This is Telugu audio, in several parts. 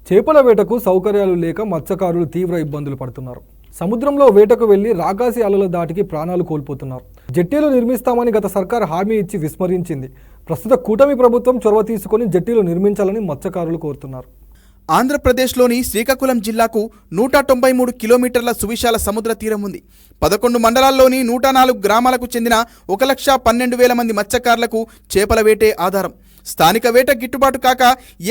చేపల వేటకు సౌకర్యాలు లేక మత్స్యకారులు తీవ్ర ఇబ్బందులు పడుతున్నారు. సముద్రంలో వేటకు వెళ్లి రాకాసి అలల దాటికి ప్రాణాలు కోల్పోతున్నారు. జెట్టీలు నిర్మిస్తామని గత సర్కార్ హామీ ఇచ్చి విస్మరించింది. ప్రస్తుత కూటమి ప్రభుత్వం చొరవ తీసుకొని జెట్టీలు నిర్మించాలని మత్స్యకారులు కోరుతున్నారు. ఆంధ్రప్రదేశ్లోని శ్రీకాకుళం జిల్లాకు 193 కిలోమీటర్ల సువిశాల సముద్ర తీరం ఉంది. 11 మండలాల్లోని 104 గ్రామాలకు చెందిన 1,12,000 మంది మత్స్యకారులకు చేపల వేటే ఆధారం. స్థానిక వేట గిట్టుబాటు కాక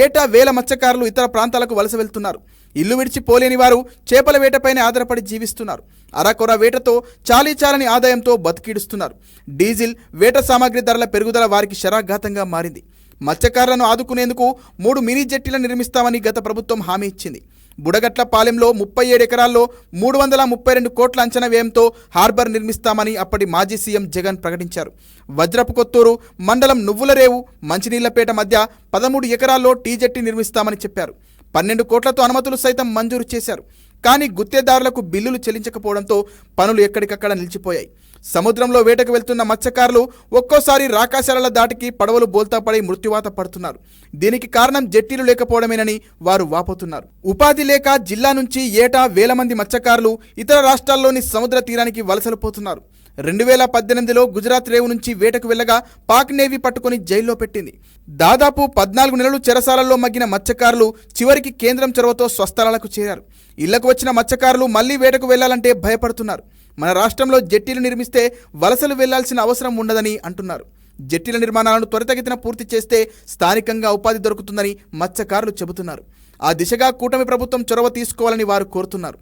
ఏటా వేల మత్స్యకారులు ఇతర ప్రాంతాలకు వలస వెళ్తున్నారు. ఇల్లు విడిచి పోలేని వారు చేపల వేటపైనే ఆధారపడి జీవిస్తున్నారు. అరకొర వేటతో చాలీచాలని ఆదాయంతో బతికిడుస్తున్నారు. డీజిల్, వేట సామాగ్రి ధరల పెరుగుదల వారికి శరాఘాతంగా మారింది. మత్స్యకారులను ఆదుకునేందుకు 3 మినీ జెట్టీలను నిర్మిస్తామని గత ప్రభుత్వం హామీ ఇచ్చింది. బుడగట్ల పాలెంలో 37 ఎకరాల్లో 332 కోట్ల అంచనా వ్యయంతో హార్బర్ నిర్మిస్తామని అప్పటి మాజీ సీఎం జగన్ ప్రకటించారు. వజ్రపు కొత్తూరు మండలం నువ్వులరేవు, మంచినీళ్లపేట మధ్య 13 ఎకరాల్లో టీ జెట్టి నిర్మిస్తామని చెప్పారు. 12 కోట్లతో అనుమతులు సైతం మంజూరు చేశారు. కానీ గుత్తేదారులకు బిల్లులు చెల్లించకపోవడంతో పనులు ఎక్కడికక్కడ నిలిచిపోయాయి. సముద్రంలో వేటకు వెళ్తున్న మత్స్యకారులు ఒక్కోసారి రాకాశాల దాటికి పడవలు బోల్తాపడి మృత్యువాత పడుతున్నారు. దీనికి కారణం జెట్టీలు లేకపోవడమేనని వారు వాపోతున్నారు. ఉపాధి లేక జిల్లా నుంచి ఏటా వేల మంది మత్స్యకారులు ఇతర రాష్ట్రాల్లోని సముద్ర తీరానికి వలసలు పోతున్నారు. 2018లో గుజరాత్ రేవు నుంచి వేటకు వెళ్లగా పాక్ నేవీ పట్టుకుని జైల్లో పెట్టింది. దాదాపు 14 నెలలు చెరసాలలో మగ్గిన మత్స్యకారులు చివరికి కేంద్రం చొరవతో స్వస్థలాలకు చేరారు. ఇళ్లకు వచ్చిన మత్స్యకారులు మళ్లీ వేటకు వెళ్లాలంటే భయపడుతున్నారు. మన రాష్ట్రంలో జెట్టీలు నిర్మిస్తే వలసలు వెళ్లాల్సిన అవసరం ఉండదని అంటున్నారు. జెట్టీల నిర్మాణాలను త్వరితగతిన పూర్తి చేస్తే స్థానికంగా ఉపాధి దొరుకుతుందని మత్స్యకారులు చెబుతున్నారు. ఆ దిశగా కూటమి ప్రభుత్వం చొరవ తీసుకోవాలని వారు కోరుతున్నారు.